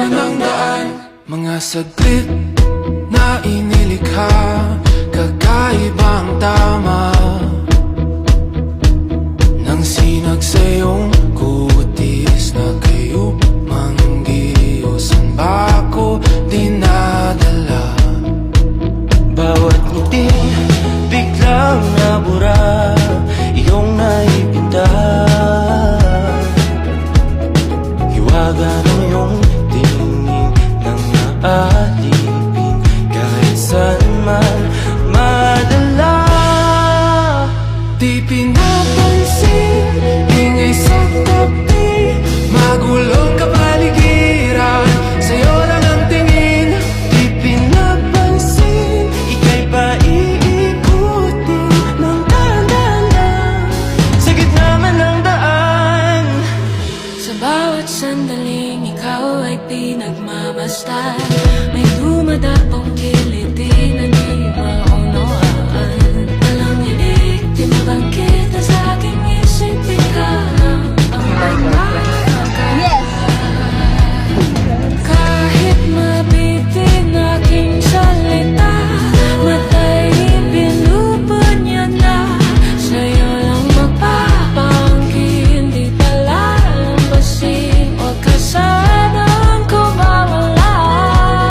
man ang daan. Mga saglit na inilikha, kakaibang tama nang sinag sa iyong kutis na kayo manggiyo. San ba ako dinadala? Bawat ngiting biglang nabura, iyong naipinta. Hiwaga ng iyong tingin nang naaalipin, kahit saan man madala. Di pinapansin, ingay sa tabi, magulong kapaligiran, sa'yo lang ang tingin. Di pinapansin, ika'y paiikutin ng dahan-dahan sa gitna man ng daan. Sa bawat sandaling ikaw ay pinagmamasdan,